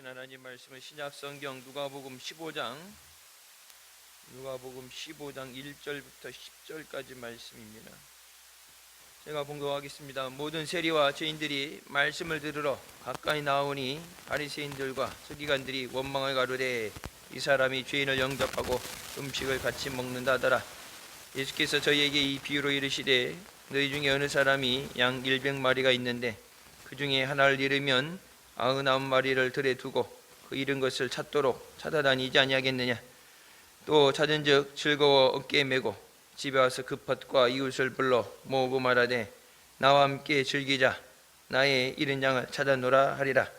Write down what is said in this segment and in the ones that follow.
주신 하나님 말씀은 신약성경 누가복음 15장 1절부터 10절까지 말씀입니다. 제가 봉독하겠습니다. 모든 세리와 죄인들이 말씀을 들으러 가까이 나오니 바리새인들과 서기관들이 원망을 가로되 이 사람이 죄인을 영접하고 음식을 같이 먹는다 하더라. 예수께서 저희에게 이 비유로 이르시되 너희 중에 어느 사람이 양 100마리가 있는데 그 중에 하나를 잃으면 99마리를 들에 두고 그 잃은 것을 찾도록 찾아다니지 아니하겠느냐. 또 찾은즉 즐거워 어깨에 메고 집에 와서 그 벗과 이웃을 불러 모으고 말하되 나와 함께 즐기자. 나의 잃은 양을 찾아노라 하리라.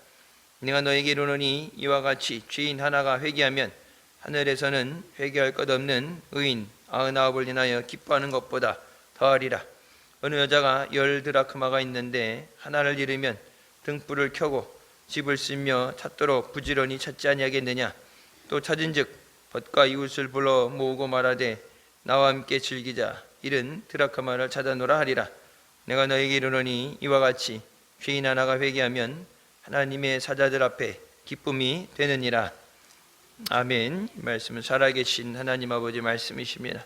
내가 너에게 이르노니 이와 같이 죄인 하나가 회개하면 하늘에서는 회개할 것 없는 의인 99을 인하여 기뻐하는 것보다 더하리라. 어느 여자가 10드라크마가 있는데 하나를 잃으면 등불을 켜고 집을 쓸며 찾도록 부지런히 찾지 아니하겠느냐. 또 찾은즉 벗과 이웃을 불러 모으고 말하되 나와 함께 즐기자. 잃은 드라크마를 찾아노라 하리라. 내가 너에게 이르노니 이와 같이 죄인 하나가 회개하면 하나님의 사자들 앞에 기쁨이 되느니라. 아멘. 이 말씀은 살아계신 하나님 아버지 말씀이십니다.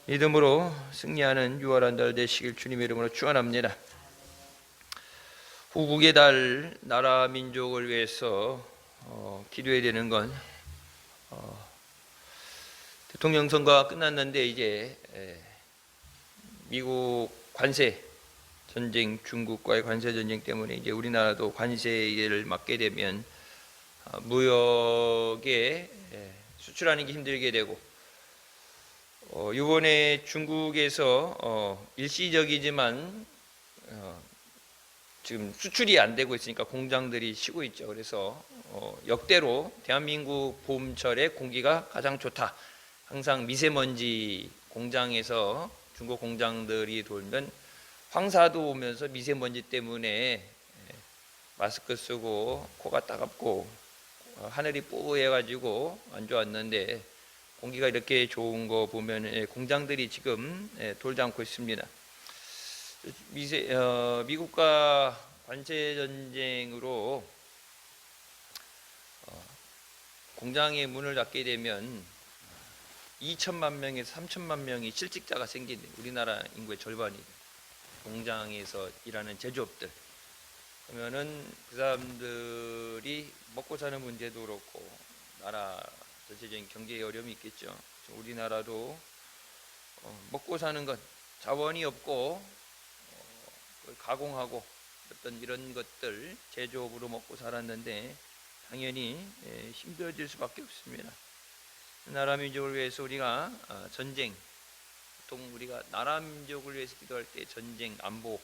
믿음으로 승리하는 6월 한 달 되시길 주님의 이름으로 축원합니다. 후국의 달 나라 민족을 위해서 기도해야 되는 건 대통령 선거가 끝났는데 이제 미국 관세 전쟁, 중국과의 관세 전쟁 때문에 이제 우리나라도 관세를 맞게 되면 무역에 수출하는 게 힘들게 되고 이번에 중국에서 일시적이지만 지금 수출이 안 되고 있으니까 공장들이 쉬고 있죠. 그래서 역대로 대한민국 봄철에 공기가 가장 좋다. 항상 미세먼지 공장에서 중국 공장들이 돌면 황사도 오면서 미세먼지 때문에 마스크 쓰고 코가 따갑고 하늘이 뽀해가지고 안 좋았는데 공기가 이렇게 좋은 거 보면 공장들이 지금 돌지 않고 있습니다. 미국과 관세 전쟁으로 공장의 문을 닫게 되면 2천만 명에서 3천만 명이 실직자가 생기는 우리나라 인구의 절반이 공장에서 일하는 제조업들. 그러면은 그 사람들이 먹고 사는 문제도 그렇고 나라 전체적인 경제에 어려움이 있겠죠. 우리나라도 먹고 사는 것 자원이 없고 가공하고 어떤 이런 것들 제조업으로 먹고 살았는데 당연히 힘들어질 수밖에 없습니다. 나라 민족을 위해서 우리가 전쟁, 보통 우리가 나라 민족을 위해서 기도할 때 전쟁, 안보,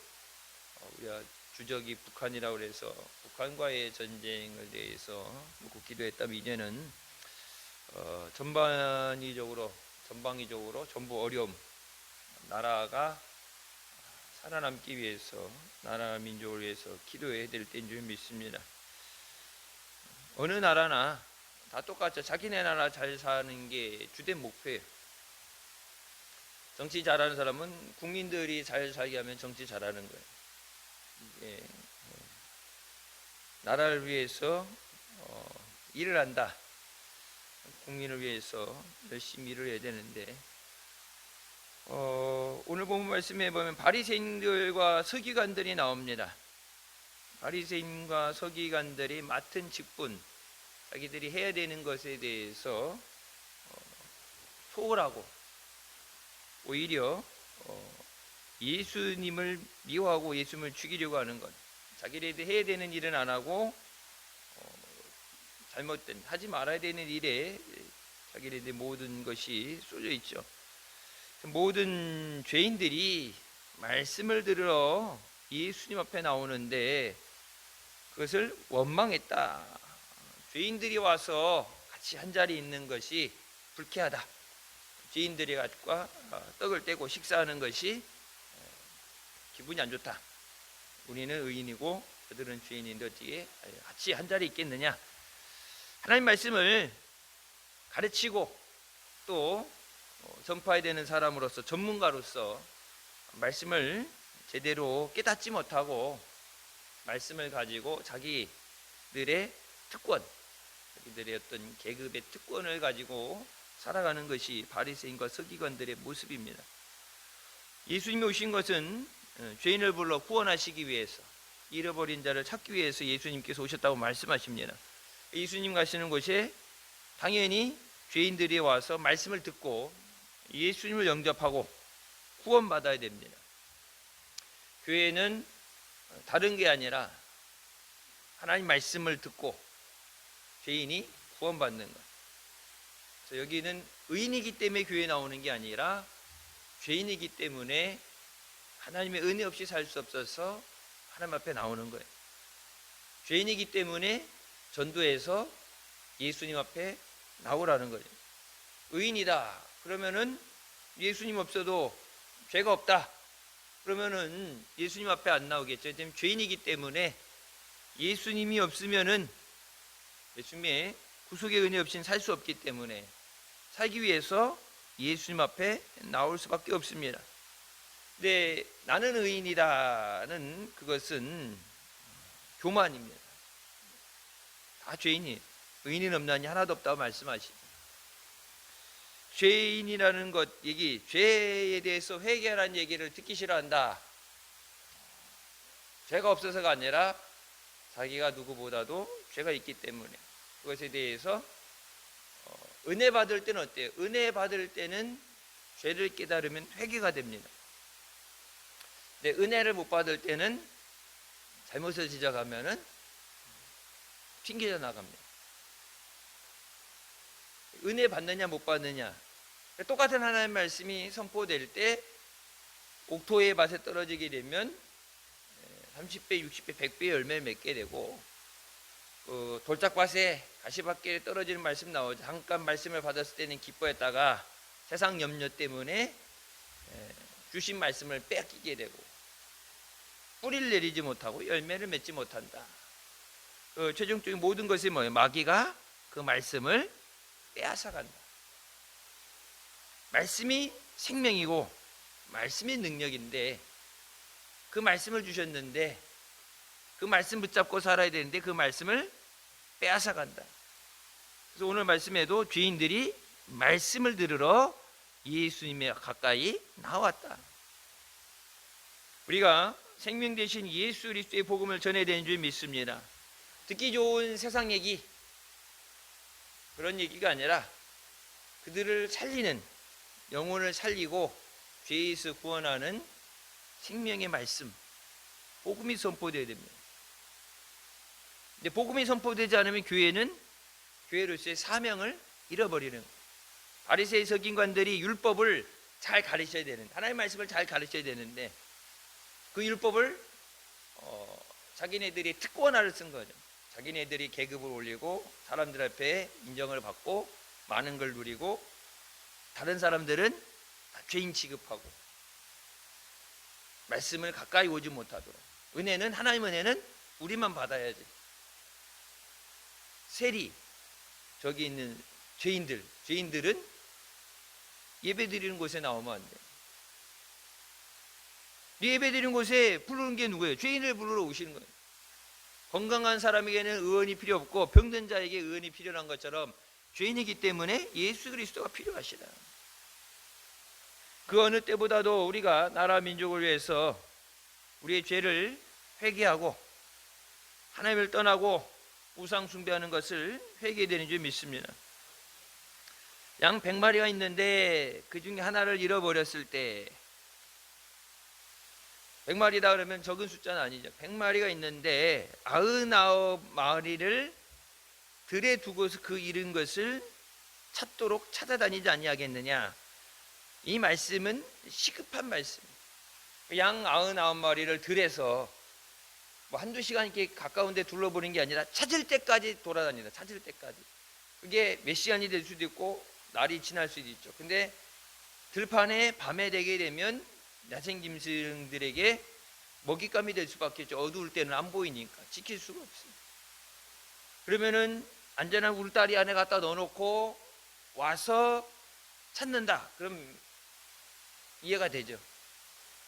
우리가 주적이 북한이라고 해서 북한과의 전쟁을 대해서 묻고 기도했다면 이제는 전방위적으로 전부 어려움, 나라가 살아남기 위해서 나라 민족을 위해서 기도해야 될 때인 줄 믿습니다. 어느 나라나 다 똑같죠. 자기네 나라 잘 사는 게 주된 목표예요. 정치 잘하는 사람은 국민들이 잘 살게 하면 정치 잘하는 거예요. 나라를 위해서 일을 한다. 국민을 위해서 열심히 일을 해야 되는데 오늘 본문 말씀에 보면 바리새인들과 서기관들이 나옵니다. 바리새인과 서기관들이 맡은 직분, 자기들이 해야 되는 것에 대해서 소홀하고 오히려 예수님을 미워하고 예수님을 죽이려고 하는 것, 자기들이 해야 되는 일은 안 하고 잘못된 하지 말아야 되는 일에 자기들의 모든 것이 쏠려 있죠. 모든 죄인들이 말씀을 들으러 예수님 앞에 나오는데 그것을 원망했다. 죄인들이 와서 같이 한자리 있는 것이 불쾌하다. 죄인들이 같이 떡을 떼고 식사하는 것이 기분이 안 좋다. 우리는 의인이고 그들은 죄인인데 어떻게 같이 한자리 있겠느냐. 하나님 말씀을 가르치고 또 전파해야 되는 사람으로서 전문가로서 말씀을 제대로 깨닫지 못하고 말씀을 가지고 자기들의 특권, 자기들의 어떤 계급의 특권을 가지고 살아가는 것이 바리새인과 서기관들의 모습입니다. 예수님이 오신 것은 죄인을 불러 구원하시기 위해서, 잃어버린 자를 찾기 위해서 예수님께서 오셨다고 말씀하십니다. 예수님 가시는 곳에 당연히 죄인들이 와서 말씀을 듣고 예수님을 영접하고 구원받아야 됩니다. 교회는 다른 게 아니라 하나님 말씀을 듣고 죄인이 구원받는 것. 그래서 여기는 의인이기 때문에 교회에 나오는 게 아니라 죄인이기 때문에 하나님의 은혜 없이 살 수 없어서 하나님 앞에 나오는 거예요. 죄인이기 때문에 전도해서 예수님 앞에 나오라는 거예요. 의인이다 그러면은 예수님 없어도 죄가 없다 그러면은 예수님 앞에 안 나오겠죠. 지금 죄인이기 때문에 예수님이 없으면은 예수님의 구속의 은혜 없이는 살 수 없기 때문에 살기 위해서 예수님 앞에 나올 수밖에 없습니다. 근데 나는 의인이다는 그것은 교만입니다. 다 죄인이에요. 의인은 없나니 하나도 없다고 말씀하시죠. 죄인이라는 것 얘기, 죄에 대해서 회개하라는 얘기를 듣기 싫어한다. 죄가 없어서가 아니라 자기가 누구보다도 죄가 있기 때문에 그것에 대해서 은혜 받을 때는 어때요? 은혜 받을 때는 죄를 깨달으면 회개가 됩니다. 근데 은혜를 못 받을 때는 잘못을 지적하면은 핑계져 나갑니다. 은혜 받느냐 못 받느냐, 똑같은 하나님의 말씀이 선포될 때 옥토의 밭에 떨어지게 되면 30배, 60배, 100배의 열매를 맺게 되고, 돌짝밭에 가시밭길에 떨어지는 말씀 나오죠. 잠깐 말씀을 받았을 때는 기뻐했다가 세상 염려 때문에 주신 말씀을 빼앗기게 되고 뿌리를 내리지 못하고 열매를 맺지 못한다. 최종적인 모든 것이 뭐예요? 마귀가 그 말씀을 빼앗아간다. 말씀이 생명이고 말씀이 능력인데 그 말씀을 주셨는데 그 말씀 붙잡고 살아야 되는데 그 말씀을 빼앗아간다. 그래서 오늘 말씀에도 죄인들이 말씀을 들으러 예수님에 가까이 나왔다. 우리가 생명 되신 예수 그리스도의 복음을 전해야 되는 줄 믿습니다. 듣기 좋은 세상 얘기, 그런 얘기가 아니라 그들을 살리는, 영혼을 살리고 죄에서 구원하는 생명의 말씀, 복음이 선포되어야 됩니다. 근데 복음이 선포되지 않으면 교회는 교회로서의 사명을 잃어버리는 거예요. 바리새의 서기관들이 율법을 잘 가르쳐야 되는, 하나님의 말씀을 잘 가르쳐야 되는데 그 율법을 자기네들이 특권화를 쓴 거죠. 자기네들이 계급을 올리고 사람들 앞에 인정을 받고 많은 걸 누리고 다른 사람들은 죄인 취급하고 말씀을 가까이 오지 못하도록. 은혜는, 하나님 은혜는 우리만 받아야지. 세리, 저기 있는 죄인들은 예배 드리는 곳에 나오면 안 돼. 예배 드리는 곳에 부르는 게 누구예요? 죄인을 부르러 오시는 거예요. 건강한 사람에게는 의원이 필요 없고 병든 자에게 의원이 필요한 것처럼 죄인이기 때문에 예수 그리스도가 필요하시다. 그 어느 때보다도 우리가 나라 민족을 위해서 우리의 죄를 회개하고 하나님을 떠나고 우상 숭배하는 것을 회개되는 줄 믿습니다. 양 100마리가 있는데 그 중에 하나를 잃어버렸을 때, 100마리다 그러면 적은 숫자는 아니죠. 100마리가 있는데 99마리를 들에 두고서 그 잃은 것을 찾도록 찾아다니지 아니하겠느냐. 이 말씀은 시급한 말씀. 양 99마리를 들에서 뭐 한두 시간 이렇게 가까운 데 둘러보는 게 아니라 찾을 때까지 돌아다니다. 찾을 때까지. 그게 몇 시간이 될 수도 있고 날이 지날 수도 있죠. 근데 들판에 밤에 되게 되면 야생짐승들에게 먹잇감이 될 수밖에 없죠. 어두울 때는 안 보이니까 지킬 수가 없어요. 그러면은 안전한 울타리 안에 갖다 넣어놓고 와서 찾는다. 그럼 이해가 되죠.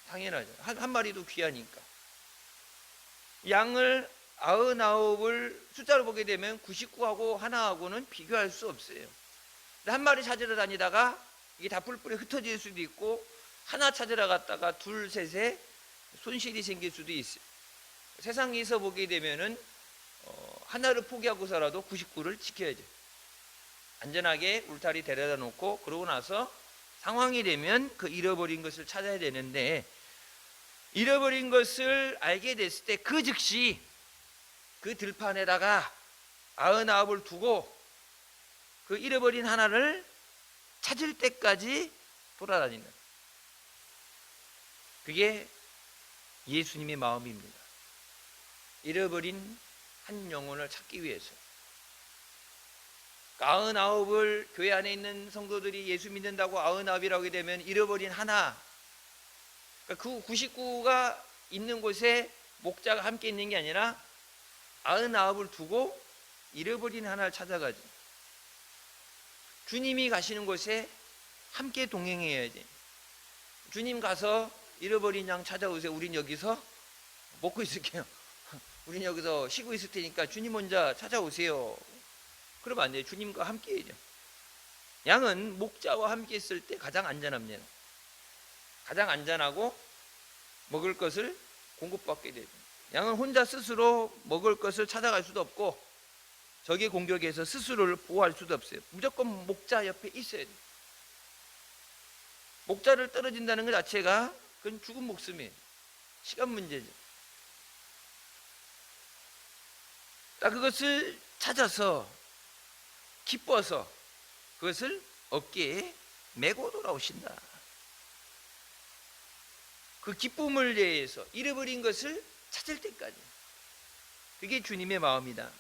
당연하죠. 한 마리도 귀하니까. 양을 99을 숫자로 보게 되면 99하고 하나하고는 비교할 수 없어요. 한 마리 찾으러 다니다가 이게 다 뿔뿔이 흩어질 수도 있고, 하나 찾으러 갔다가 둘, 셋에 손실이 생길 수도 있어요. 세상에서 보게 되면은 하나를 포기하고서라도 99를 지켜야죠. 안전하게 울타리 데려다 놓고, 그러고 나서 상황이 되면 그 잃어버린 것을 찾아야 되는데, 잃어버린 것을 알게 됐을 때 그 즉시 그 들판에다가 99을 두고 그 잃어버린 하나를 찾을 때까지 돌아다닌다. 그게 예수님의 마음입니다. 잃어버린 한 영혼을 찾기 위해서. 99을 교회 안에 있는 성도들이 예수 믿는다고 99이라고 하게 되면 잃어버린 하나, 그러니까 그 99가 있는 곳에 목자가 함께 있는 게 아니라 99을 두고 잃어버린 하나를 찾아가지. 주님이 가시는 곳에 함께 동행해야지. 주님 가서 잃어버린 양 찾아오세요. 우린 여기서 먹고 있을게요. 우린 여기서 쉬고 있을 테니까 주님 혼자 찾아오세요. 그러면 안 돼요. 주님과 함께 해야죠. 양은 목자와 함께 있을 때 가장 안전합니다. 가장 안전하고 먹을 것을 공급받게 되죠. 양은 혼자 스스로 먹을 것을 찾아갈 수도 없고, 적의 공격에서 스스로를 보호할 수도 없어요. 무조건 목자 옆에 있어야 돼요. 목자를 떨어진다는 것 자체가 그건 죽은 목숨이에요. 시간 문제죠. 그것을 찾아서 기뻐서 그것을 어깨에 메고 돌아오신다. 그 기쁨을 위해서 잃어버린 것을 찾을 때까지. 그게 주님의 마음이다.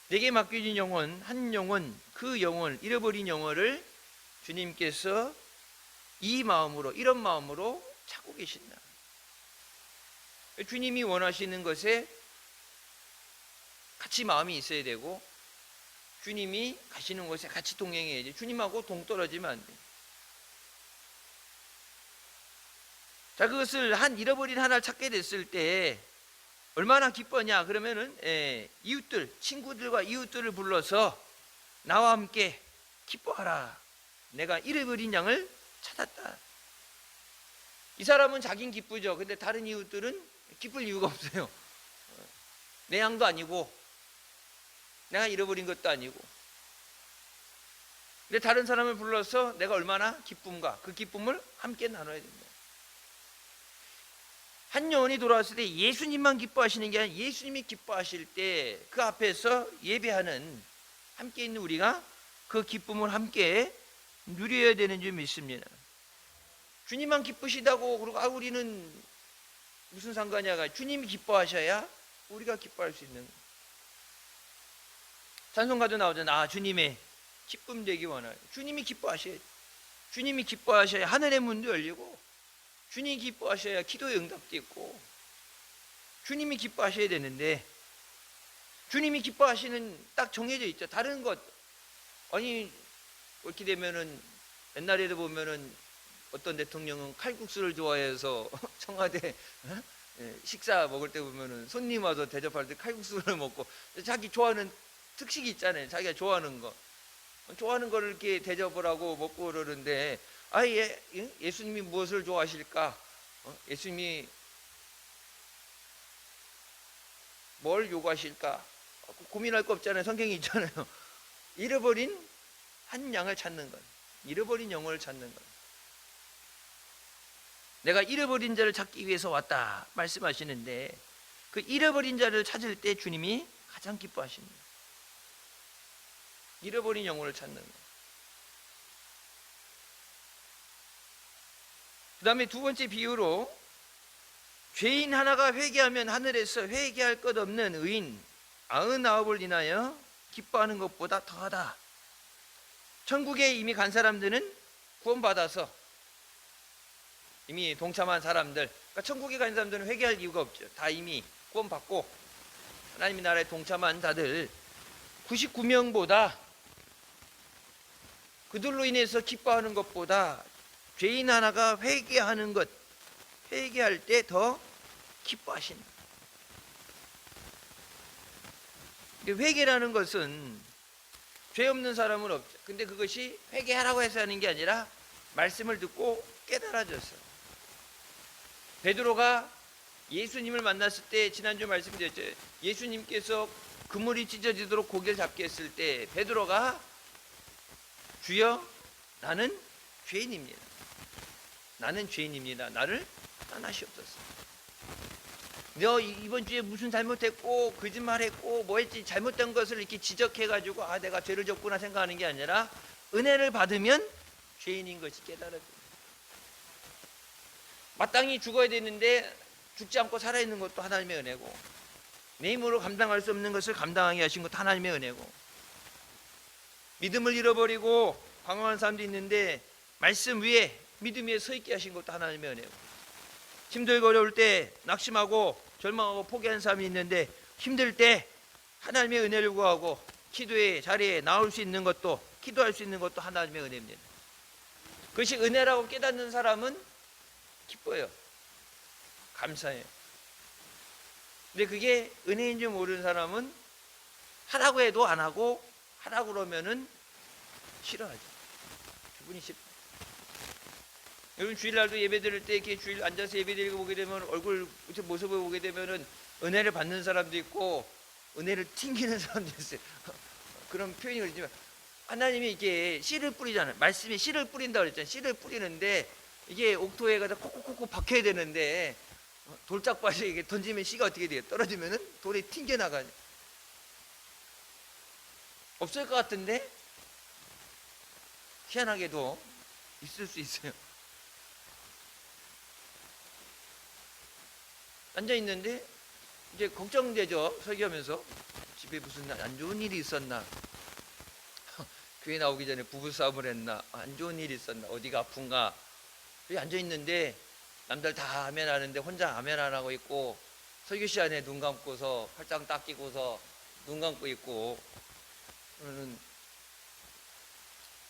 내게 맡겨진 영혼, 한 영혼, 그 영혼, 잃어버린 영혼을 주님께서 이 마음으로, 이런 마음으로 찾고 계신다. 주님이 원하시는 것에 같이 마음이 있어야 되고, 주님이 가시는 곳에 같이 동행해야지. 주님하고 동떨어지면 안 돼. 자, 그것을 잃어버린 하나를 찾게 됐을 때 얼마나 기뻐냐? 그러면은 이웃들, 친구들과 이웃들을 불러서 나와 함께 기뻐하라. 내가 잃어버린 양을 찾았다. 이 사람은 자긴 기쁘죠. 근데 다른 이웃들은 기쁠 이유가 없어요. 내 양도 아니고 내가 잃어버린 것도 아니고. 근데 다른 사람을 불러서 내가 얼마나 기쁨과 그 기쁨을 함께 나눠야 된다. 한 영혼이 돌아왔을 때 예수님만 기뻐하시는 게 아니라 예수님이 기뻐하실 때 그 앞에서 예배하는 함께 있는 우리가 그 기쁨을 함께 누려야 되는 줄 믿습니다. 주님만 기쁘시다고 그러고 우리는 무슨 상관이야? 주님이 기뻐하셔야 우리가 기뻐할 수 있는. 찬송가도 나오잖아. 주님의 기쁨 되기 원하요. 주님이 기뻐하셔야, 주님이 기뻐하셔야 하늘의 문도 열리고, 주님이 기뻐하셔야 기도의 응답도 있고, 주님이 기뻐하셔야 되는데, 주님이 기뻐하시는 딱 정해져 있죠. 다른 것, 아니 이렇게 되면은 옛날에도 보면은 어떤 대통령은 칼국수를 좋아해서 청와대 식사 먹을 때 보면은 손님 와서 대접할 때 칼국수를 먹고, 자기 좋아하는 특식이 있잖아요. 자기가 좋아하는 거를 이렇게 대접을 하고 먹고 그러는데, 예수님이 무엇을 좋아하실까? 예수님이 뭘 요구하실까? 고민할 거 없잖아요. 성경이 있잖아요. 잃어버린 한 양을 찾는 것, 잃어버린 영혼을 찾는 것. 내가 잃어버린 자를 찾기 위해서 왔다 말씀하시는데, 그 잃어버린 자를 찾을 때 주님이 가장 기뻐하십니다. 잃어버린 영혼을 찾는 것. 그 다음에 두 번째 비유로, 죄인 하나가 회개하면 하늘에서 회개할 것 없는 의인 99을 인하여 기뻐하는 것보다 더하다. 천국에 이미 간 사람들은 구원받아서 이미 동참한 사람들, 그러니까 천국에 간 사람들은 회개할 이유가 없죠. 다 이미 구원받고 하나님의 나라에 동참한 자들 99명보다, 그들로 인해서 기뻐하는 것보다 죄인 하나가 회개하는 것, 회개할 때 더 기뻐하신다. 회개라는 것은 죄 없는 사람은 없죠. 근데 그것이 회개하라고 해서 하는 게 아니라 말씀을 듣고 깨달아졌어요. 베드로가 예수님을 만났을 때 지난주 말씀드렸죠. 예수님께서 그물이 찢어지도록 고개를 잡게 했을 때 베드로가 주여 나는 죄인입니다. 나는 죄인입니다. 나를 떠나시옵소서. 너 이번 주에 무슨 잘못했고 거짓말했고 뭐 했지 잘못된 것을 이렇게 지적해가지고 아 내가 죄를 졌구나 생각하는 게 아니라 은혜를 받으면 죄인인 것이 깨달아집니다. 마땅히 죽어야 되는데 죽지 않고 살아있는 것도 하나님의 은혜고 내 힘으로 감당할 수 없는 것을 감당하게 하신 것도 하나님의 은혜고 믿음을 잃어버리고 방황한 사람도 있는데 말씀 위에 믿음 위에 서 있게 하신 것도 하나님의 은혜고 힘들고 어려울 때 낙심하고 절망하고 포기한 사람이 있는데 힘들 때 하나님의 은혜를 구하고 기도의 자리에 나올 수 있는 것도 기도할 수 있는 것도 하나님의 은혜입니다. 그것이 은혜라고 깨닫는 사람은 기뻐요. 감사해요. 근데 그게 은혜인 줄 모르는 사람은 하라고 해도 안 하고 하라고 그러면은 싫어하죠. 기분이 싫어. 여러분 주일날도 예배 드릴 때 이렇게 주일 앉아서 예배 드리고 보게 되면 얼굴 모습을 보게 되면은 은혜를 받는 사람도 있고 은혜를 튕기는 사람도 있어요. 그런 표현이 그렇지만 하나님이 이게 씨를 뿌리잖아요. 말씀이 씨를 뿌린다 그랬잖아요. 씨를 뿌리는데 이게 옥토에 가서 콕콕콕 박혀야 되는데 돌짝밭에 이게 던지면 씨가 어떻게 돼요? 떨어지면은 돌이 튕겨 나가요. 없을 것 같은데 희한하게도 있을 수 있어요. 앉아 있는데 이제 걱정되죠. 설교하면서 집에 무슨 안 좋은 일이 있었나? 교회 나오기 전에 부부싸움을 했나? 안 좋은 일이 있었나? 어디가 아픈가? 여기 앉아 있는데 남들 다 아멘 하는데 혼자 아멘 안 하고 있고 설교 시간에 눈 감고서 팔짱 딱 끼고서 눈 감고 있고 그러는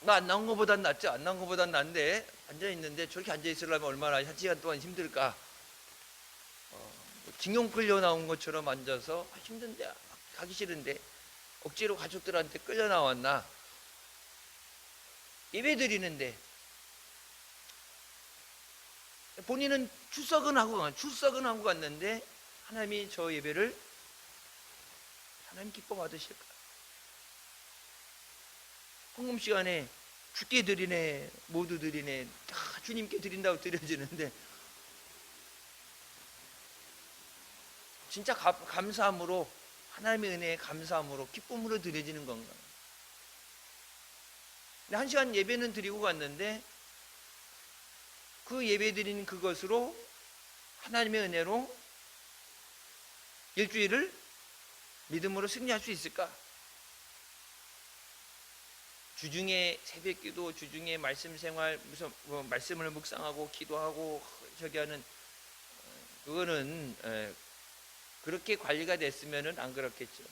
나 안 나온 것보단 낫죠. 안 나온 것보단 낫는데 앉아 있는데 저렇게 앉아 있으려면 얼마나 한 시간 동안 힘들까? 징용 끌려 나온 것처럼 앉아서 힘든데 가기 싫은데 억지로 가족들한테 끌려 나왔나? 예배 드리는데 본인은 출석은 하고 갔는데 하나님이 저 예배를 하나님 기뻐 받으실까? 헌금 시간에 주께 드리네 모두 드리네 다 주님께 드린다고 드려지는데 진짜 감사함으로 하나님의 은혜에 감사함으로 기쁨으로 드려지는 건가? 근데 1시간 예배는 드리고 갔는데 그 예배 드린 그것으로 하나님의 은혜로 일주일을 믿음으로 승리할 수 있을까? 주중에 새벽기도, 주중에 말씀 생활, 무슨 말씀을 묵상하고 기도하고 저기 하는 그거는 그렇게 관리가 됐으면은 안 그렇겠죠.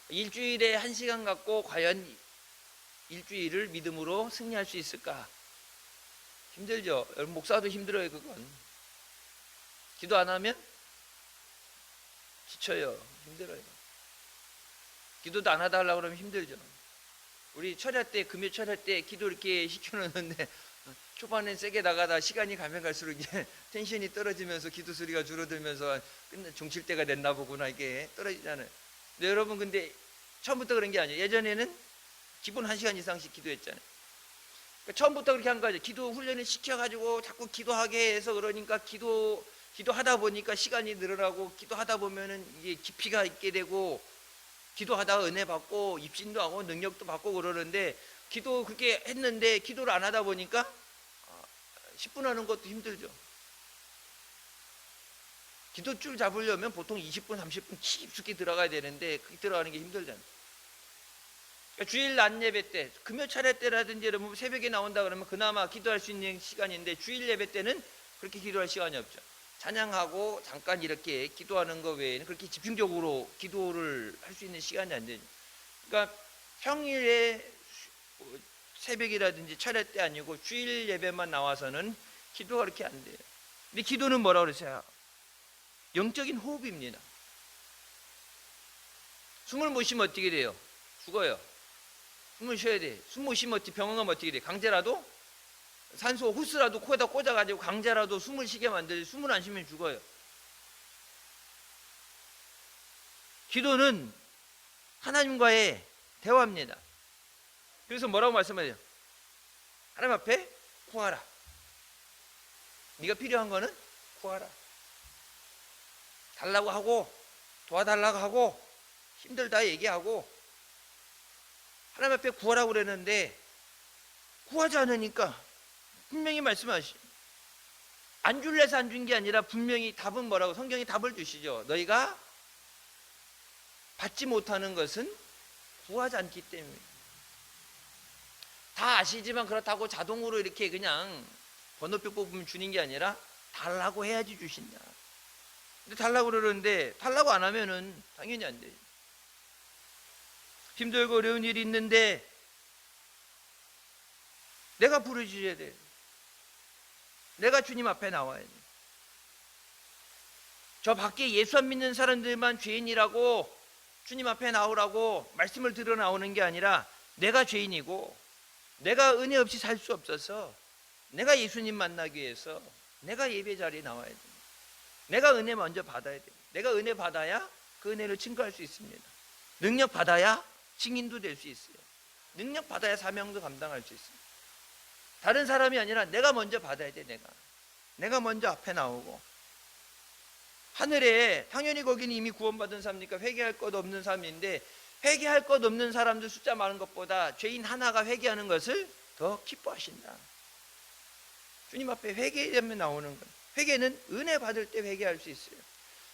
일주일에 1시간 갖고 과연 일주일을 믿음으로 승리할 수 있을까? 힘들죠. 여러분 목사도 힘들어요. 그건 기도 안 하면 지쳐요. 힘들어요. 기도도 안 하다 하려고 그러면 힘들죠. 우리 철야 때 금요 철야 때 기도 이렇게 시켜놓는데 초반엔 세게 나가다 시간이 가면 갈수록 이제 텐션이 떨어지면서 기도 소리가 줄어들면서 종칠 때가 됐나 보구나 이게 떨어지잖아요. 근데 여러분 근데 처음부터 그런 게 아니에요. 예전에는 기본 1시간 이상씩 기도했잖아요. 그러니까 처음부터 그렇게 한 거죠. 기도 훈련을 시켜가지고 자꾸 기도하게 해서 그러니까 기도하다 보니까 시간이 늘어나고 기도하다 보면은 이게 깊이가 있게 되고 기도하다가 은혜 받고 입신도 하고 능력도 받고 그러는데 기도 그렇게 했는데 기도를 안 하다 보니까 10분 하는 것도 힘들죠. 기도줄 잡으려면 보통 20분, 30분 깊숙이 들어가야 되는데 그렇게 들어가는 게 힘들잖아요. 그러니까 주일 낮 예배 때, 금요 차례 때라든지 여러분 새벽에 나온다 그러면 그나마 기도할 수 있는 시간인데 주일 예배 때는 그렇게 기도할 시간이 없죠. 찬양하고 잠깐 이렇게 기도하는 것 외에는 그렇게 집중적으로 기도를 할 수 있는 시간이 안 되죠. 그러니까 평일에 새벽이라든지 차례 때 아니고 주일 예배만 나와서는 기도가 그렇게 안 돼요. 근데 기도는 뭐라고 그러세요? 영적인 호흡입니다. 숨을 못 쉬면 어떻게 돼요? 죽어요. 숨을 쉬어야 돼. 숨 못 쉬면 어떻게, 병원 가면 어떻게 돼? 강제라도 산소 호스라도 코에다 꽂아가지고 강제라도 숨을 쉬게 만들지, 숨을 안 쉬면 죽어요. 기도는 하나님과의 대화입니다. 그래서 뭐라고 말씀하세요? 하나님 앞에 구하라. 네가 필요한 거는 구하라. 달라고 하고 도와달라고 하고 힘들다 얘기하고 하나님 앞에 구하라고 그랬는데 구하지 않으니까 분명히 말씀하시. 안 줄래서 안 준 게 아니라 분명히 답은 뭐라고 성경이 답을 주시죠. 너희가 받지 못하는 것은 구하지 않기 때문에. 다 아시지만 그렇다고 자동으로 이렇게 그냥 번호표 뽑으면 주는 게 아니라 달라고 해야지 주신다. 근데 달라고 그러는데 달라고 안 하면은 당연히 안 돼요. 힘들고 어려운 일이 있는데 내가 부르짖어야 돼. 내가 주님 앞에 나와야 돼. 저 밖에 예수 안 믿는 사람들만 죄인이라고 주님 앞에 나오라고 말씀을 들어 나오는 게 아니라 내가 죄인이고 내가 은혜 없이 살 수 없어서 내가 예수님 만나기 위해서 내가 예배 자리에 나와야 돼. 내가 은혜 먼저 받아야 돼. 내가 은혜 받아야 그 은혜를 증거할 수 있습니다. 능력 받아야 증인도 될 수 있어요. 능력 받아야 사명도 감당할 수 있어요. 다른 사람이 아니라 내가 먼저 받아야 돼. 내가 먼저 앞에 나오고. 하늘에 당연히 거기는 이미 구원받은 사람이니까 회개할 것 없는 사람인데 회개할 것 없는 사람들 숫자 많은 것보다 죄인 하나가 회개하는 것을 더 기뻐하신다. 주님 앞에 회개하면 나오는 거예요. 회개는 은혜 받을 때 회개할 수 있어요.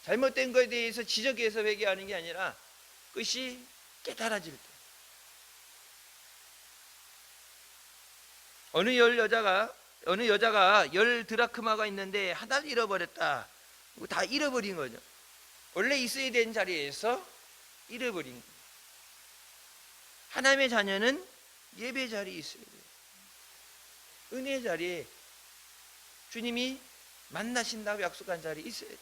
잘못된 것에 대해서 지적해서 회개하는 게 아니라 그것이 깨달아질 때. 어느 여자가 10드라크마가 있는데 하나를 잃어버렸다. 다 잃어버린 거죠. 원래 있어야 되는 자리에서 잃어버린 거예요. 하나님의 자녀는 예배 자리에 있어야 돼요. 은혜 자리에 주님이 만나신다고 약속한 자리에 있어야 돼요.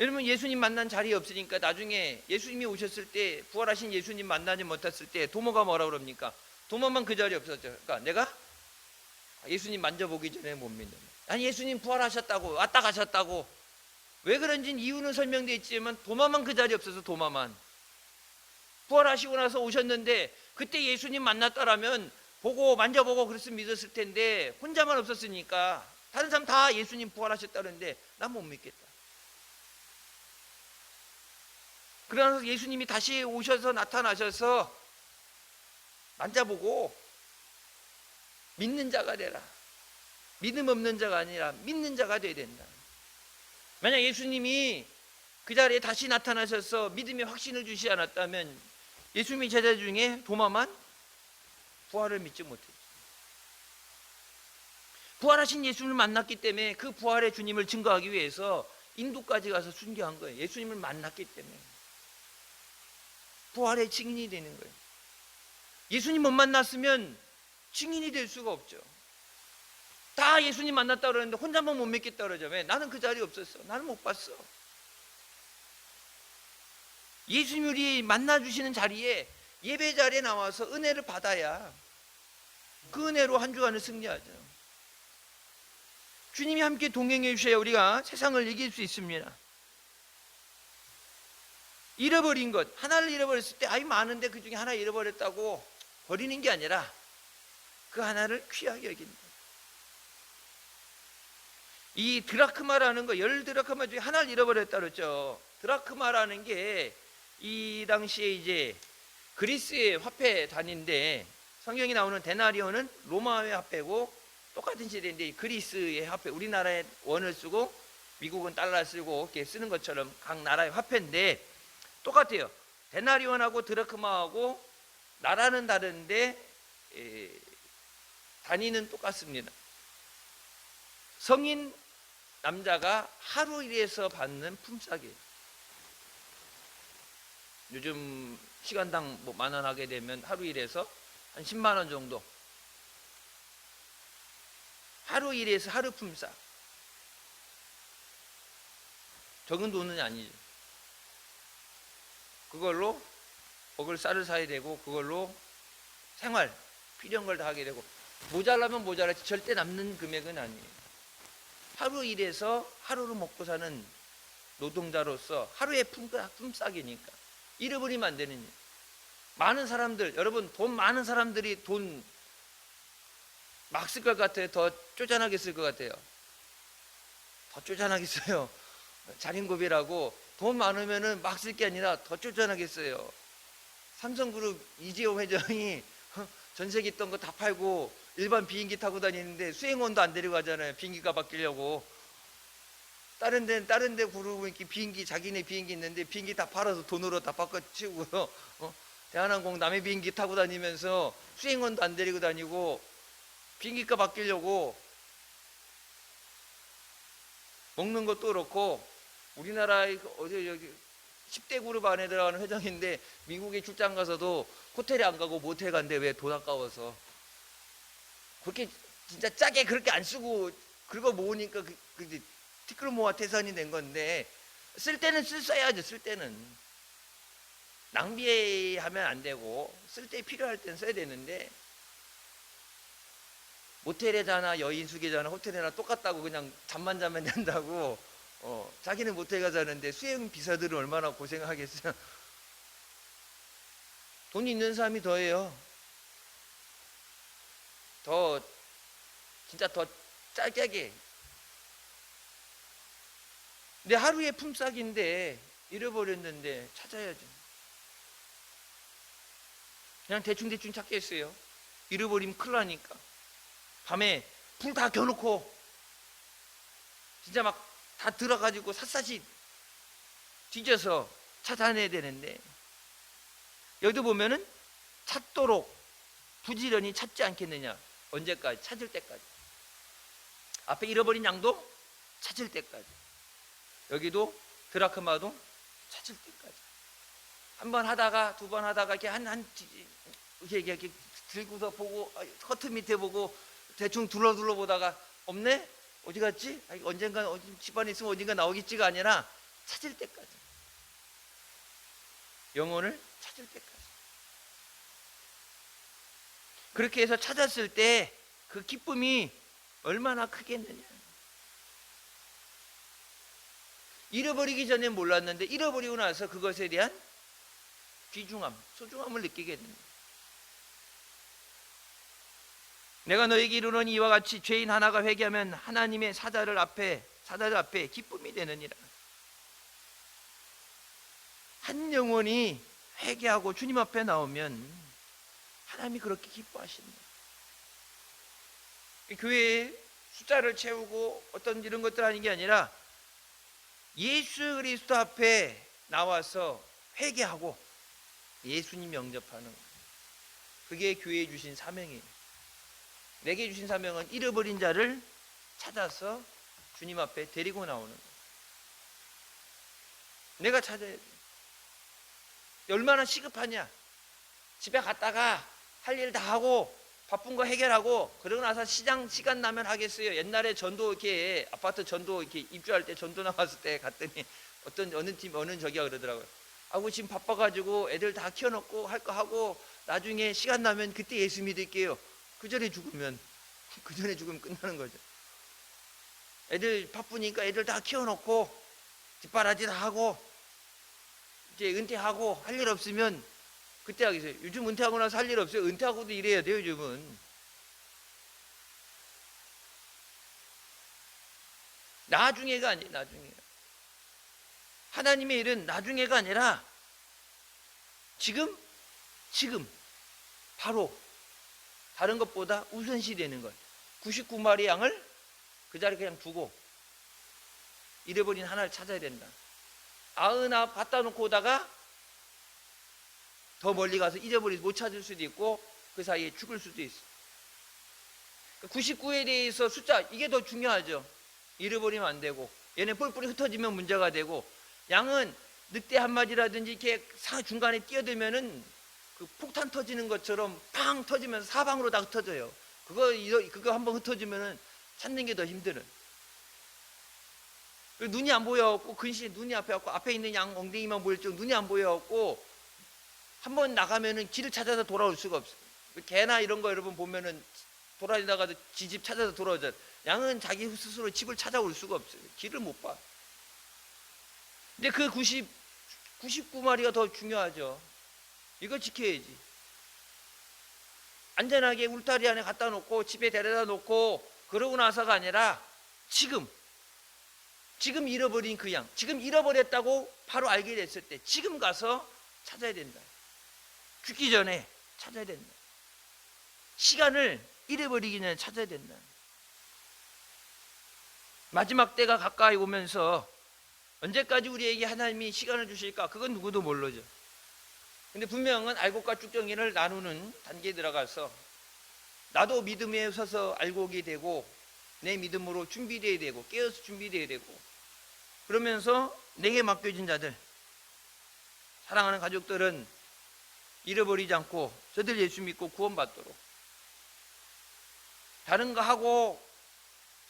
여러분, 예수님 만난 자리에 없으니까 나중에 예수님이 오셨을 때 부활하신 예수님 만나지 못했을 때 도모가 뭐라고 그럽니까? 도모만 그 자리에 없었죠. 그러니까 내가 예수님 만져보기 전에 못 믿는. 아니 예수님 부활하셨다고 왔다 가셨다고 왜 그런지는 이유는 설명되어 있지만 도마만 그 자리에 없어서 도마만 부활하시고 나서 오셨는데 그때 예수님 만났더라면 보고 만져보고 그랬으면 믿었을 텐데 혼자만 없었으니까 다른 사람 다 예수님 부활하셨다는데 난 못 믿겠다. 그러면서 예수님이 다시 오셔서 나타나셔서 만져보고 믿는 자가 되라. 믿음 없는 자가 아니라 믿는 자가 되어야 된다. 만약 예수님이 그 자리에 다시 나타나셔서 믿음의 확신을 주시지 않았다면 예수님의 제자 중에 도마만 부활을 믿지 못했죠. 부활하신 예수님을 만났기 때문에 그 부활의 주님을 증거하기 위해서 인도까지 가서 순교한 거예요. 예수님을 만났기 때문에 부활의 증인이 되는 거예요. 예수님 못 만났으면 증인이 될 수가 없죠. 다 예수님 만났다 그러는데 혼자만 못 믿겠다 그러죠. 왜? 나는 그 자리에 없었어. 나는 못 봤어. 예수님이 우리 만나주시는 자리에 예배 자리에 나와서 은혜를 받아야 그 은혜로 한 주간을 승리하죠. 주님이 함께 동행해 주셔야 우리가 세상을 이길 수 있습니다. 잃어버린 것, 하나를 잃어버렸을 때 아이 많은데 그 중에 하나 잃어버렸다고 버리는 게 아니라 그 하나를 귀하게 여긴다. 이 드라크마라는 거, 10드라크마 중에 하나를 잃어버렸다 그랬죠. 드라크마라는 게 이 당시에 이제 그리스의 화폐 단위인데 성경이 나오는 데나리온은 로마의 화폐고 똑같은 시대인데 그리스의 화폐, 우리나라의 원을 쓰고 미국은 달러 쓰고 이렇게 쓰는 것처럼 각 나라의 화폐인데 똑같아요. 데나리온하고 드라크마하고 나라는 다른데 단위는 똑같습니다. 성인 남자가 하루 일해서 받는 품삯이에요. 요즘 시간당 뭐 만 원 하게 되면 하루 일해서 한 10만 원 정도. 하루 일해서 하루 품삯. 적은 돈은 아니죠. 그걸로 먹을 쌀을 사야 되고 그걸로 생활 필요한 걸 다 하게 되고 모자라면 모자라지 절대 남는 금액은 아니에요. 하루 일해서 하루를 먹고 사는 노동자로서 하루의 품삯이니까 잃어버리면 안 되는 일. 많은 사람들, 여러분 돈 많은 사람들이 돈 막 쓸 것 같아요? 더 쪼잔하게 쓸 것 같아요? 더 쪼잔하게 써요. 자린고비라고 돈 많으면은 막 쓸 게 아니라 더 쪼잔하게 써요. 삼성그룹 이재용 회장이 전 세계 있던 거 다 팔고 일반 비행기 타고 다니는데 수행원도 안 데리고 가잖아요. 비행기가 바뀌려고. 다른 데 부르고 이렇게 비행기, 자기네 비행기 있는데 비행기 다 팔아서 돈으로 다 바꿔치우고요. 대한항공 남의 비행기 타고 다니면서 수행원도 안 데리고 다니고 비행기가 바뀌려고 먹는 것도 그렇고 우리나라의 어디 여기 10대 그룹 안에 들어가는 회장인데 미국에 출장 가서도 호텔에 안 가고 모텔 간대. 왜? 돈 아까워서. 그렇게 진짜 짜게 그렇게 안 쓰고 긁어 모으니까 그 티끌 모아 태산이 된 건데 쓸 때는 써야죠. 쓸 때는 낭비하면 안 되고 쓸 때 필요할 땐 써야 되는데 모텔에 자나 여인 숙에 자나 호텔에나 똑같다고 그냥 잠만 자면 된다고 자기는 모텔 가 자는데 수행 비서들은 얼마나 고생하겠어요. 돈 있는 사람이 더해요. 더 진짜 더 짜게. 내 하루의 품삯인데 잃어버렸는데 찾아야죠. 그냥 대충 찾겠어요. 잃어버리면 큰일 나니까. 밤에 불 다 켜놓고 진짜 막 다 들어가지고 샅샅이 뒤져서 찾아내야 되는데 여기도 보면은 찾도록 부지런히 찾지 않겠느냐. 언제까지? 찾을 때까지. 앞에 잃어버린 양도 찾을 때까지. 여기도 드라크마도 찾을 때까지. 한 번 하다가 두 번 하다가 이렇게 들고서 보고 커튼 밑에 보고 대충 둘러 보다가 없네? 어디 갔지? 언젠가 집안에 있으면 어딘가 나오겠지가 아니라 찾을 때까지. 영혼을 찾을 때까지. 그렇게 해서 찾았을 때 그 기쁨이 얼마나 크겠느냐. 잃어버리기 전에 몰랐는데 잃어버리고 나서 그것에 대한 귀중함, 소중함을 느끼게 됩니다. 내가 너에게 이르노니 이와 같이 죄인 하나가 회개하면 하나님의 사자들 앞에 기쁨이 되느니라. 한 영혼이 회개하고 주님 앞에 나오면 하나님이 그렇게 기뻐하신다. 교회에 숫자를 채우고 어떤 이런 것들 하는 게 아니라 예수 그리스도 앞에 나와서 회개하고 예수님 영접하는 것. 그게 교회에 주신 사명이에요. 내게 주신 사명은 잃어버린 자를 찾아서 주님 앞에 데리고 나오는 거예요. 내가 찾아야 돼. 얼마나 시급하냐. 집에 갔다가 할 일 다 하고 바쁜 거 해결하고 그러고 나서 시간 나면 하겠어요. 옛날에 전도 이렇게 아파트 전도 이렇게 입주할 때 전도 나왔을 때 갔더니 어느 저기가 그러더라고요. 아고 지금 바빠가지고 애들 다 키워놓고 할 거 하고 나중에 시간 나면 그때 예수 믿을게요. 그 전에 죽으면 끝나는 거죠. 애들 바쁘니까 애들 다 키워놓고 뒷바라지 다 하고 이제 은퇴하고 할 일 없으면 그때 하겠어요. 요즘 은퇴하고 나서 할 일 없어요. 은퇴하고도 일해야 돼요. 요즘은. 나중에가 아니에요. 나중에. 하나님의 일은 나중에가 아니라 지금 바로 다른 것보다 우선시 되는 거예요. 99마리 양을 그 자리에 그냥 두고 잃어버린 하나를 찾아야 된다. 90 갖다 놓고 오다가 더 멀리 가서 잊어버리고 못 찾을 수도 있고 그 사이에 죽을 수도 있어. 99에 대해서 숫자 이게 더 중요하죠. 잃어버리면 안 되고 얘네 뿔뿔이 흩어지면 문제가 되고 양은 늑대 한 마리라든지 이렇게 중간에 뛰어들면은 그 폭탄 터지는 것처럼 팡 터지면서 사방으로 다 흩어져요. 그거 한번 흩어지면은 찾는 게 더 힘들어요. 그리고 눈이 안 보여갖고 근시에 눈이 앞에 앞에 있는 양 엉덩이만 보일 정도 눈이 안 보여갖고 한번 나가면은 길을 찾아서 돌아올 수가 없어요. 개나 이런 거 여러분 보면은 돌아다니다가도 지 집 찾아서 돌아오잖아요. 양은 자기 스스로 집을 찾아올 수가 없어요. 길을 못 봐. 근데 그 99마리가 더 중요하죠. 이거 지켜야지. 안전하게 울타리 안에 갖다 놓고 집에 데려다 놓고 그러고 나서가 아니라 지금 잃어버린 그 양, 지금 잃어버렸다고 바로 알게 됐을 때 지금 가서 찾아야 된다. 죽기 전에 찾아야 된다. 시간을 잃어버리기 전에 찾아야 된다. 마지막 때가 가까이 오면서 언제까지 우리에게 하나님이 시간을 주실까? 그건 누구도 모르죠. 근데 분명한 알곡과 쭉정이를 나누는 단계에 들어가서 나도 믿음에 서서 알곡이 되고 내 믿음으로 준비되어야 되고 깨어서 준비되어야 되고 그러면서 내게 맡겨진 자들, 사랑하는 가족들은 잃어버리지 않고 저들 예수 믿고 구원받도록 다른 거 하고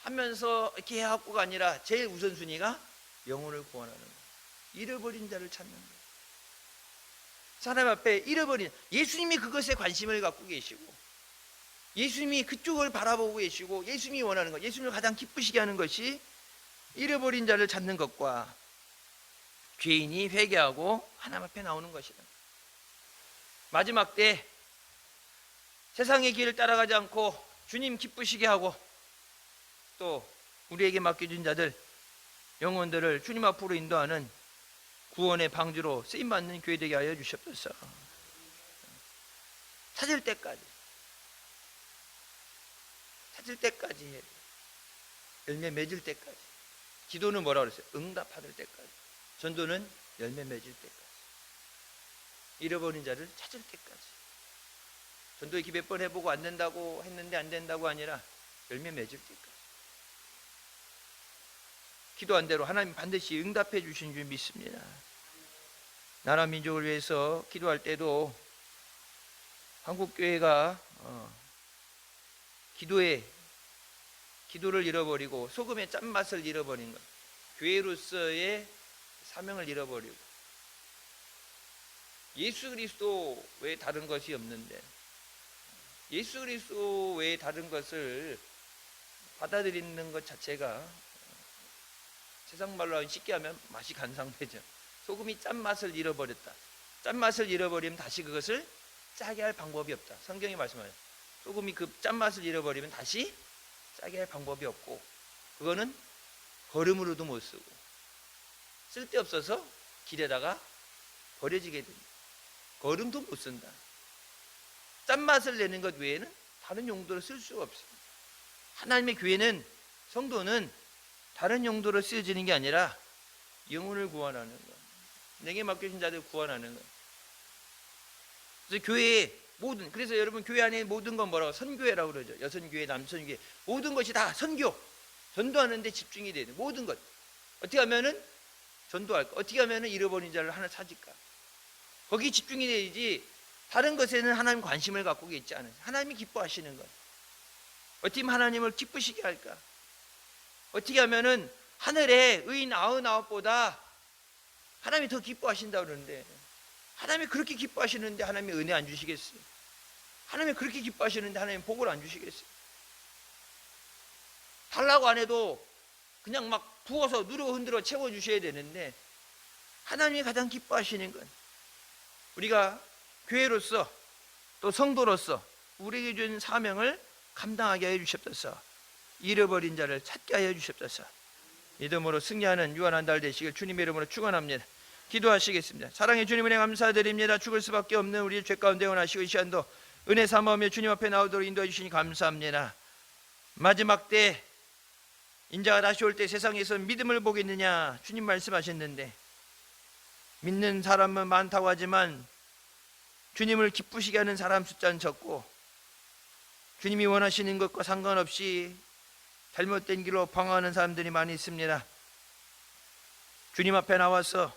하면서 이렇게 해갖고가 아니라 제일 우선순위가 영혼을 구원하는 거예요. 잃어버린 자를 찾는 거예요. 사람 앞에 잃어버린, 예수님이 그것에 관심을 갖고 계시고 예수님이 그쪽을 바라보고 계시고 예수님이 원하는 것, 예수님을 가장 기쁘시게 하는 것이 잃어버린 자를 찾는 것과 죄인이 회개하고 하나님 앞에 나오는 것이다. 마지막 때 세상의 길을 따라가지 않고 주님 기쁘시게 하고 또 우리에게 맡겨진 자들, 영혼들을 주님 앞으로 인도하는 구원의 방주로 쓰임받는 교회 되게 하여 주시옵소서. 찾을 때까지 해야 돼. 열매 맺을 때까지. 기도는 뭐라고 그랬어요? 응답받을 때까지. 전도는 열매 맺을 때까지. 잃어버린 자를 찾을 때까지. 전도에 몇 번 해보고 안 된다고 했는데 안 된다고 아니라 열매 맺을 때까지. 기도한 대로 하나님 반드시 응답해 주신 줄 믿습니다. 나라 민족을 위해서 기도할 때도 한국교회가 기도를 잃어버리고 소금의 짠맛을 잃어버린 것, 교회로서의 사명을 잃어버리고 예수 그리스도 외에 다른 것이 없는데 예수 그리스도 외에 다른 것을 받아들이는 것 자체가 세상 말로 쉽게 하면 맛이 간상회죠. 소금이 짠맛을 잃어버렸다. 짠맛을 잃어버리면 다시 그것을 짜게 할 방법이 없다. 성경이 말씀하죠. 소금이 그 짠맛을 잃어버리면 다시 짜게 할 방법이 없고 그거는 거름으로도 못 쓰고 쓸데없어서 길에다가 버려지게 됩니다. 거름도 못 쓴다. 짠맛을 내는 것 외에는 다른 용도로 쓸 수가 없습니다. 하나님의 교회는, 성도는 다른 용도로 쓰여지는 게 아니라 영혼을 구원하는 것, 내게 맡겨진 자들 구원하는 것. 그래서 교회의 모든, 그래서 여러분 교회 안에 모든 건 뭐라고? 선교회라고 그러죠. 여선교회, 남선교회, 모든 것이 다 선교, 전도하는 데 집중이 돼야 돼. 모든 것. 어떻게 하면은 전도할까? 어떻게 하면은 잃어버린 자를 하나 찾을까? 거기 집중이 돼야지 다른 것에는 하나님 관심을 갖고 있지 않아요. 하나님이 기뻐하시는 것. 어떻게 하면 하나님을 기쁘시게 할까? 어떻게 하면은 하늘에 의인 99보다 하나님이 더 기뻐하신다고 그러는데 하나님이 그렇게 기뻐하시는데 하나님이 은혜 안 주시겠어요? 하나님이 그렇게 기뻐하시는데 하나님이 복을 안 주시겠어요? 달라고 안 해도 그냥 막 부어서 누르고 흔들어 채워주셔야 되는데 하나님이 가장 기뻐하시는 건 우리가 교회로서 또 성도로서 우리에게 준 사명을 감당하게 하여 주시옵소서. 잃어버린 자를 찾게 하여 주시옵소서. 믿음으로 승리하는 유한한 달 되시길 주님의 이름으로 축원합니다. 기도하시겠습니다. 사랑의 주님 은혜 감사드립니다. 죽을 수밖에 없는 우리의 죄 가운데 원하시고 이 시간도 은혜 삼아오며 주님 앞에 나오도록 인도해 주시니 감사합니다. 마지막 때 인자가 다시 올 때 세상에서 믿음을 보겠느냐 주님 말씀하셨는데 믿는 사람은 많다고 하지만 주님을 기쁘시게 하는 사람 숫자는 적고 주님이 원하시는 것과 상관없이 잘못된 길로 방황하는 사람들이 많이 있습니다. 주님 앞에 나와서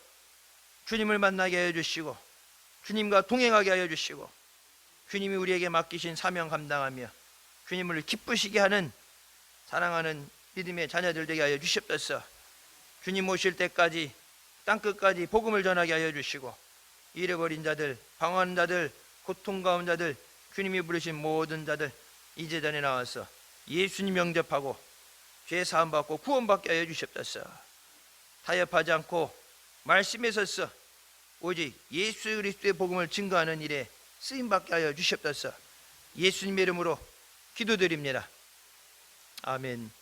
주님을 만나게 하여 주시고 주님과 동행하게 하여 주시고 주님이 우리에게 맡기신 사명 감당하며 주님을 기쁘시게 하는 사랑하는 믿음의 자녀들 되게 하여 주시옵소서. 주님 오실 때까지 땅끝까지 복음을 전하게 하여 주시고, 잃어버린 자들, 방황하는 자들, 고통 가운 자들, 주님이 부르신 모든 자들 이 제단에 나와서 예수님 영접하고 죄 사함 받고 구원받게 하여 주시옵소서. 타협하지 않고 말씀에 서서 오직 예수 그리스도의 복음을 증거하는 일에 쓰임 받게 하여 주시옵소서. 예수님의 이름으로 기도드립니다. 아멘.